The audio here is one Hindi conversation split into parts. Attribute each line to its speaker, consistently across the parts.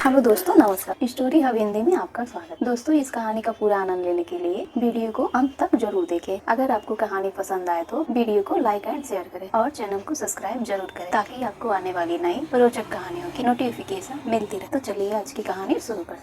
Speaker 1: हेलो दोस्तों, नमस्कार। स्टोरी हब हिंदी में आपका स्वागत। दोस्तों, इस कहानी का पूरा आनंद लेने के लिए वीडियो को अंत तक जरूर देखें। अगर आपको कहानी पसंद आए तो वीडियो को लाइक एंड शेयर करें और चैनल को सब्सक्राइब जरूर करें ताकि आपको आने वाली नई रोचक कहानियों की नोटिफिकेशन मिलती रहे। तो चलिए आज की कहानी शुरू करें।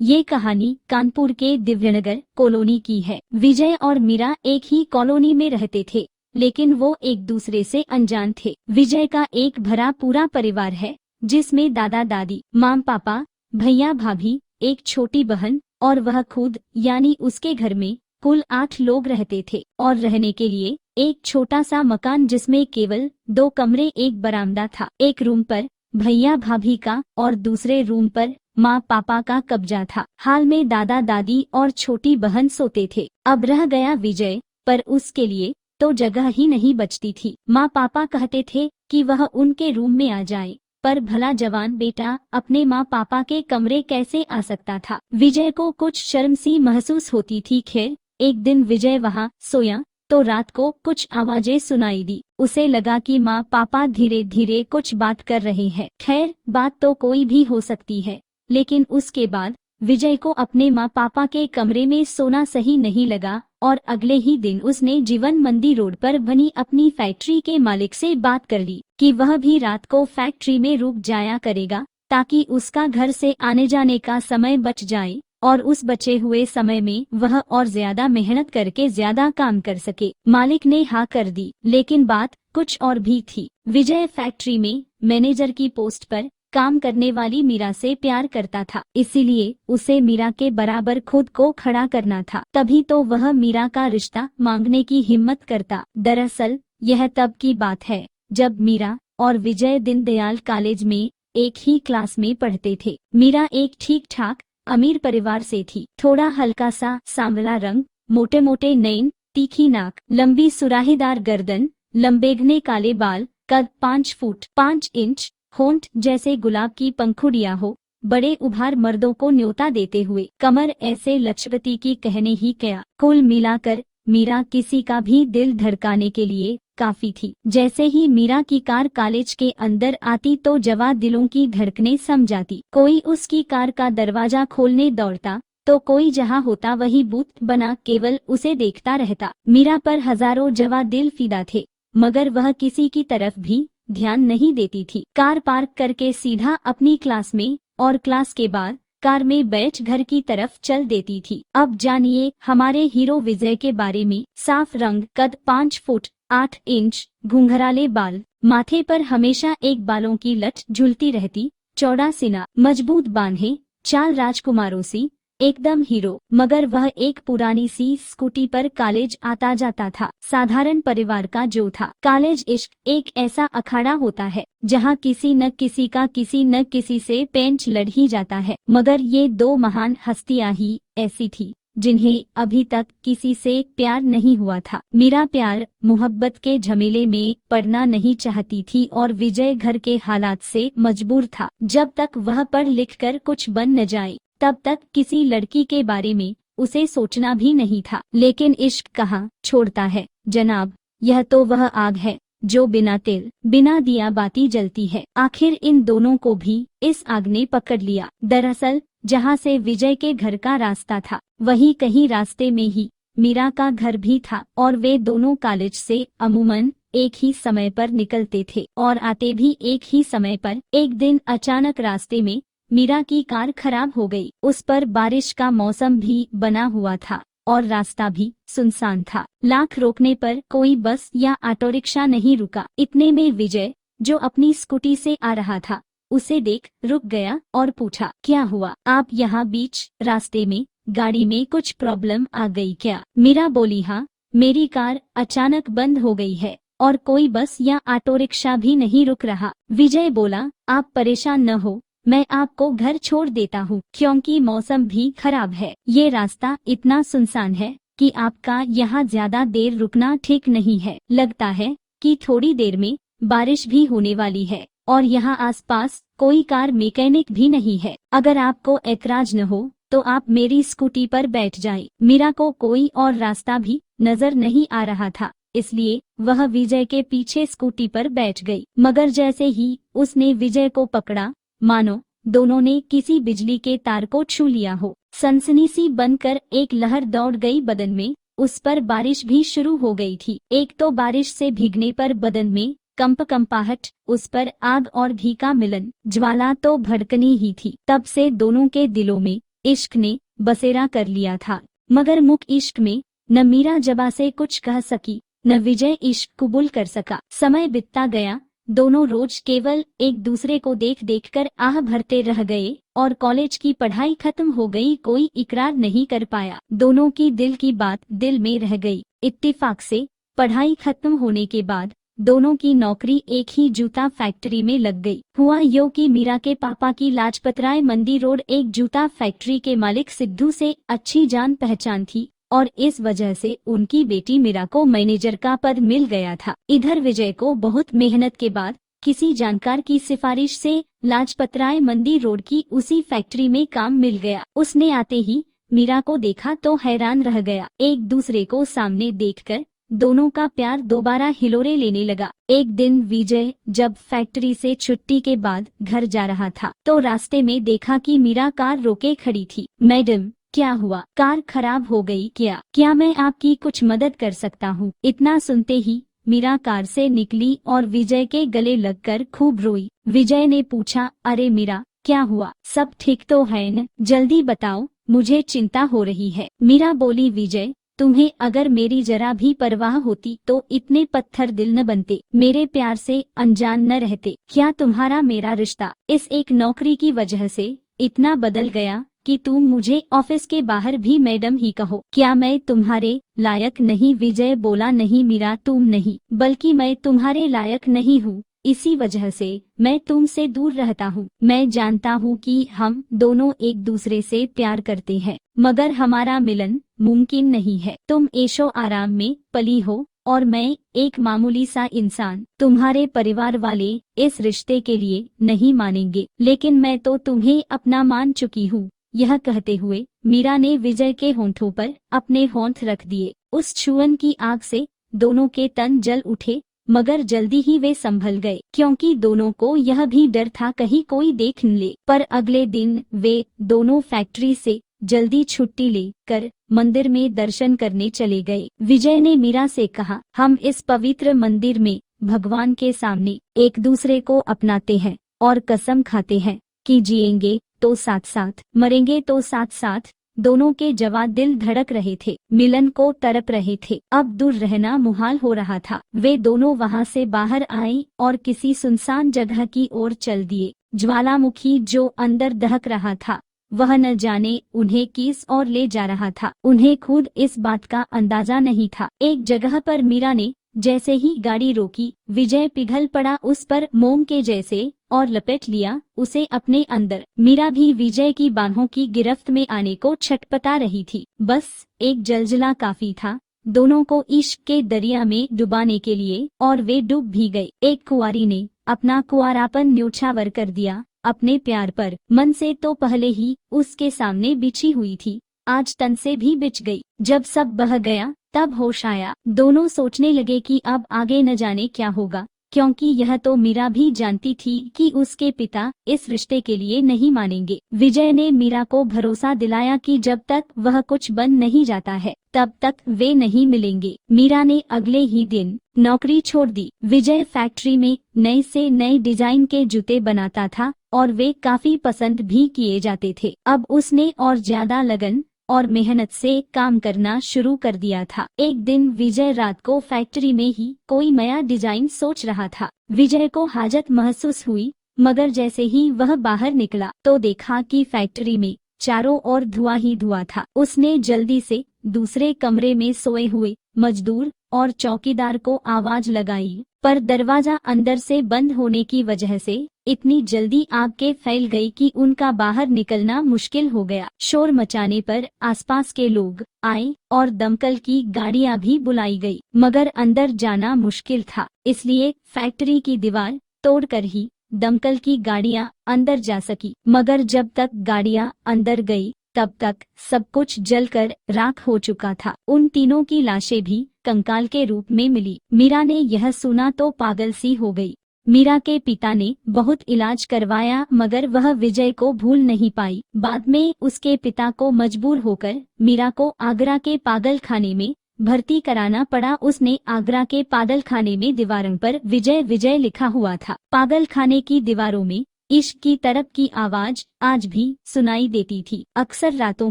Speaker 2: ये कहानी कानपुर के दिव्यनगर कॉलोनी की है। विजय और मीरा एक ही कॉलोनी में रहते थे, लेकिन वो एक दूसरे से अनजान थे। विजय का एक भरा पूरा परिवार है, जिसमें दादा दादी, माँ पापा, भैया भाभी, एक छोटी बहन और वह खुद, यानी उसके घर में कुल 8 लोग रहते थे। और रहने के लिए एक छोटा सा मकान, जिसमें केवल 2 कमरे, एक बरामदा था। एक रूम पर भैया भाभी का और दूसरे रूम पर माँ पापा का कब्जा था। हाल में दादा दादी और छोटी बहन सोते थे। अब रह गया विजय, पर उसके लिए तो जगह ही नहीं बचती थी। माँ पापा कहते थे कि वह उनके रूम में आ जाए, पर भला जवान बेटा अपने माँ पापा के कमरे कैसे आ सकता था। विजय को कुछ शर्म सी महसूस होती थी। खैर, एक दिन विजय वहाँ सोया तो रात को कुछ आवाजें सुनाई दी। उसे लगा कि माँ पापा धीरे धीरे कुछ बात कर रहे हैं। खैर, बात तो कोई भी हो सकती है, लेकिन उसके बाद विजय को अपने माँ पापा के कमरे में सोना सही नहीं लगा और अगले ही दिन उसने जीवन मंदी रोड पर बनी अपनी फैक्ट्री के मालिक से बात कर ली कि वह भी रात को फैक्ट्री में रुक जाया करेगा, ताकि उसका घर से आने जाने का समय बच जाए और उस बचे हुए समय में वह और ज्यादा मेहनत करके ज्यादा काम कर सके। मालिक ने हाँ कर दी, लेकिन बात कुछ और भी थी। विजय फैक्ट्री में मैनेजर की पोस्ट पर काम करने वाली मीरा से प्यार करता था, इसीलिए उसे मीरा के बराबर खुद को खड़ा करना था। तभी तो वह मीरा का रिश्ता मांगने की हिम्मत करता। दरअसल यह तब की बात है जब मीरा और विजय दीनदयाल कॉलेज में एक ही क्लास में पढ़ते थे। मीरा एक ठीक ठाक अमीर परिवार से थी। थोड़ा हल्का सा सांवला रंग, मोटे मोटे नैन, तीखी नाक, लंबी सुराहीदार गर्दन, लंबे घने काले बाल, कद 5 फुट 5 इंच, होंठ जैसे गुलाब की पंखुड़ियां हो, बड़े उभार मर्दों को न्योता देते हुए कमर ऐसे लक्ष्यवती की कहने ही क्या। कुल मिलाकर मीरा किसी का भी दिल धड़काने के लिए काफी थी। जैसे ही मीरा की कार कॉलेज के अंदर आती तो जवा दिलों की धड़कनें सम जाती। कोई उसकी कार का दरवाजा खोलने दौड़ता तो कोई जहाँ होता वही बूथ बना केवल उसे देखता रहता। मीरा पर हजारों जवा दिल फिदा थे, मगर वह किसी की तरफ भी ध्यान नहीं देती थी। कार पार्क करके सीधा अपनी क्लास में और क्लास के बाद कार में बैठ घर की तरफ चल देती थी। अब जानिए हमारे हीरो विजय के बारे में। साफ रंग, कद 5 फुट 8 इंच, घुंघराले बाल, माथे पर हमेशा एक बालों की लट झूलती रहती, चौड़ा सीना, मजबूत बांधे, चाल राजकुमारों सी, एकदम हीरो। मगर वह एक पुरानी सी स्कूटी पर कॉलेज आता जाता था। साधारण परिवार का जो था। कॉलेज इश्क एक ऐसा अखाड़ा होता है जहां किसी न किसी का किसी न किसी से पेंच लड़ ही जाता है। मगर ये 2 महान हस्तियां ही ऐसी थी जिन्हें अभी तक किसी से प्यार नहीं हुआ था। मीरा प्यार मोहब्बत के झमेले में पड़ना नहीं चाहती थी और विजय घर के हालात से मजबूर था। जब तक वह पढ़ लिख कर कुछ बन न जाए तब तक किसी लड़की के बारे में उसे सोचना भी नहीं था। लेकिन इश्क कहाँ छोड़ता है जनाब, यह तो वह आग है जो बिना तेल बिना दिया बाती जलती है। आखिर इन दोनों को भी इस आग ने पकड़ लिया। दरअसल जहाँ से विजय के घर का रास्ता था, वही कहीं रास्ते में ही मीरा का घर भी था और वे दोनों कॉलेज से अमूमन एक ही समय पर निकलते थे और आते भी एक ही समय पर। एक दिन अचानक रास्ते में मीरा की कार खराब हो गई। उस पर बारिश का मौसम भी बना हुआ था और रास्ता भी सुनसान था। लाख रोकने पर कोई बस या ऑटो रिक्शा नहीं रुका। इतने में विजय, जो अपनी स्कूटी से आ रहा था, उसे देख रुक गया और पूछा, क्या हुआ? आप यहाँ बीच रास्ते में गाड़ी में कुछ प्रॉब्लम आ गई क्या? मीरा बोली, हाँ, मेरी कार अचानक बंद हो गई है और कोई बस या ऑटो रिक्शा भी नहीं रुक रहा। विजय बोला, आप परेशान न हो, मैं आपको घर छोड़ देता हूँ, क्योंकि मौसम भी खराब है। ये रास्ता इतना सुनसान है कि आपका यहाँ ज्यादा देर रुकना ठीक नहीं है। लगता है कि थोड़ी देर में बारिश भी होने वाली है और यहाँ आसपास कोई कार मैकेनिक भी नहीं है। अगर आपको ऐतराज न हो तो आप मेरी स्कूटी पर बैठ जाएं। मीरा को कोई और रास्ता भी नजर नहीं आ रहा था, इसलिए वह विजय के पीछे स्कूटी पर बैठ गई। मगर जैसे ही उसने विजय को पकड़ा, मानो दोनों ने किसी बिजली के तार को छू लिया हो। सनसनी सी बनकर एक लहर दौड़ गई बदन में। उस पर बारिश भी शुरू हो गई थी। एक तो बारिश से भीगने पर बदन में कंपाहट, उस पर आग और घी का मिलन, ज्वाला तो भड़कनी ही थी। तब से दोनों के दिलों में इश्क ने बसेरा कर लिया था, मगर मुख इश्क में न मीरा जबा से कुछ कह सकी, न विजय इश्क कबूल कर सका। समय बीतता गया। दोनों रोज केवल एक दूसरे को देख देखकर आह भरते रह गए और कॉलेज की पढ़ाई खत्म हो गई। कोई इकरार नहीं कर पाया। दोनों की दिल की बात दिल में रह गई। इत्तेफाक से पढ़ाई खत्म होने के बाद दोनों की नौकरी एक ही जूता फैक्ट्री में लग गई। हुआ यूं कि मीरा के पापा की लाजपत राय मंडी रोड एक जूता फैक्ट्री के मालिक सिद्धू से अच्छी जान पहचान थी और इस वजह से उनकी बेटी मीरा को मैनेजर का पद मिल गया था। इधर विजय को बहुत मेहनत के बाद किसी जानकार की सिफारिश से लाजपत राय मंडी रोड की उसी फैक्ट्री में काम मिल गया। उसने आते ही मीरा को देखा तो हैरान रह गया। एक दूसरे को सामने देखकर दोनों का प्यार दोबारा हिलोरे लेने लगा। एक दिन विजय जब फैक्ट्री से छुट्टी के बाद घर जा रहा था तो रास्ते में देखा कि मीरा कार रोके खड़ी थी। मैडम, क्या हुआ? कार खराब हो गई क्या मैं आपकी कुछ मदद कर सकता हूँ? इतना सुनते ही मीरा कार से निकली और विजय के गले लगकर खूब रोई। विजय ने पूछा, अरे मीरा, क्या हुआ? सब ठीक तो है न? जल्दी बताओ, मुझे चिंता हो रही है। मीरा बोली, विजय, तुम्हें अगर मेरी जरा भी परवाह होती तो इतने पत्थर दिल न बनते, मेरे प्यार से अनजान न रहते। क्या तुम्हारा मेरा रिश्ता इस एक नौकरी की वजह से इतना बदल गया कि तुम मुझे ऑफिस के बाहर भी मैडम ही कहो? क्या मैं तुम्हारे लायक नहीं? विजय बोला, नहीं मीरा, तुम नहीं, बल्कि मैं तुम्हारे लायक नहीं हूँ। इसी वजह से मैं तुमसे दूर रहता हूँ। मैं जानता हूँ कि हम दोनों एक दूसरे से प्यार करते हैं, मगर हमारा मिलन मुमकिन नहीं है। तुम ऐशो आराम में पली हो और मैं एक मामूली सा इंसान। तुम्हारे परिवार वाले इस रिश्ते के लिए नहीं मानेंगे, लेकिन मैं तो तुम्हें अपना मान चुकी हूँ। यह कहते हुए मीरा ने विजय के होंठों पर अपने होंठ रख दिए। उस छुअन की आग से दोनों के तन जल उठे, मगर जल्दी ही वे संभल गए, क्योंकि दोनों को यह भी डर था कहीं कोई देख न ले। पर अगले दिन वे दोनों फैक्ट्री से जल्दी छुट्टी लेकर मंदिर में दर्शन करने चले गए। विजय ने मीरा से कहा, हम इस पवित्र मंदिर में भगवान के सामने एक दूसरे को अपनाते हैं और कसम खाते हैं कि जिएंगे तो साथ साथ, मरेंगे तो साथ साथ। दोनों के जवाब दिल धड़क रहे थे, मिलन को तड़प रहे थे। अब दूर रहना मुहाल हो रहा था। वे दोनों वहां से बाहर आए और किसी सुनसान जगह की ओर चल दिए। ज्वालामुखी जो अंदर दहक रहा था वह न जाने उन्हें किस ओर ले जा रहा था। उन्हें खुद इस बात का अंदाजा नहीं था। एक जगह पर मीरा ने जैसे ही गाड़ी रोकी, विजय पिघल पड़ा उस पर मोम के जैसे और लपेट लिया उसे अपने अंदर। मीरा भी विजय की बाहों की गिरफ्त में आने को छटपटा रही थी। बस एक जलजला काफी था दोनों को इश्क के दरिया में डुबाने के लिए, और वे डूब भी गए। एक कुंवारी ने अपना कुंवारापन न्योछावर कर दिया अपने प्यार पर। मन से तो पहले ही उसके सामने बिछी हुई थी, आज तन से भी बिछ गई। जब सब बह गया तब होश आया। दोनों सोचने लगे कि अब आगे न जाने क्या होगा, क्योंकि यह तो मीरा भी जानती थी कि उसके पिता इस रिश्ते के लिए नहीं मानेंगे। विजय ने मीरा को भरोसा दिलाया कि जब तक वह कुछ बन नहीं जाता है तब तक वे नहीं मिलेंगे। मीरा ने अगले ही दिन नौकरी छोड़ दी। विजय फैक्ट्री में नए से नए डिजाइन के जूते बनाता था और वे काफी पसंद भी किए जाते थे। अब उसने और ज्यादा लगन और मेहनत से काम करना शुरू कर दिया था। एक दिन विजय रात को फैक्ट्री में ही कोई नया डिजाइन सोच रहा था। विजय को हाजत महसूस हुई, मगर जैसे ही वह बाहर निकला तो देखा कि फैक्ट्री में चारों ओर धुआं ही धुआं था। उसने जल्दी से दूसरे कमरे में सोए हुए मजदूर और चौकीदार को आवाज लगाई, पर दरवाजा अंदर से बंद होने की वजह से इतनी जल्दी आग के फैल गई कि उनका बाहर निकलना मुश्किल हो गया। शोर मचाने पर आसपास के लोग आए और दमकल की गाड़ियां भी बुलाई गई, मगर अंदर जाना मुश्किल था, इसलिए फैक्ट्री की दीवार तोड़कर ही दमकल की गाड़ियां अंदर जा सकी। मगर जब तक गाड़ियां अंदर गई तब तक सब कुछ जलकर राख हो चुका था। उन तीनों की लाशें भी कंकाल के रूप में मिली। मीरा ने यह सुना तो पागल सी हो गई। मीरा के पिता ने बहुत इलाज करवाया मगर वह विजय को भूल नहीं पाई। बाद में उसके पिता को मजबूर होकर मीरा को आगरा के पागल खाने में भर्ती कराना पड़ा। उसने आगरा के पागल खाने में दीवारों पर विजय विजय लिखा हुआ था। पागल खाने की दीवारों में इश्क की तड़प की आवाज आज भी सुनाई देती थी। अक्सर रातों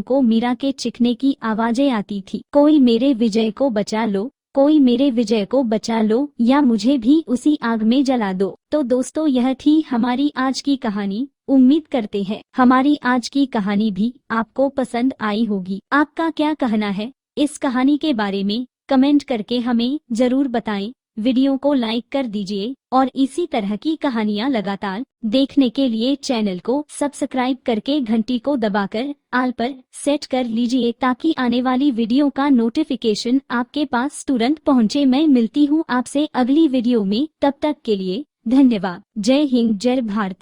Speaker 2: को मीरा के चिखने की आवाजें आती थी। कोई मेरे विजय को बचा लो, कोई मेरे विजय को बचा लो, या मुझे भी उसी आग में जला दो। तो दोस्तों, यह थी हमारी आज की कहानी। उम्मीद करते हैं हमारी आज की कहानी भी आपको पसंद आई होगी। आपका क्या कहना है इस कहानी के बारे में कमेंट करके हमें जरूर बताएं। वीडियो को लाइक कर दीजिए और इसी तरह की कहानियां लगातार देखने के लिए चैनल को सब्सक्राइब करके घंटी को दबाकर ऑल पर सेट कर लीजिए ताकि आने वाली वीडियो का नोटिफिकेशन आपके पास तुरंत पहुंचे। मैं मिलती हूं आपसे अगली वीडियो में, तब तक के लिए धन्यवाद। जय हिंद, जय भारत।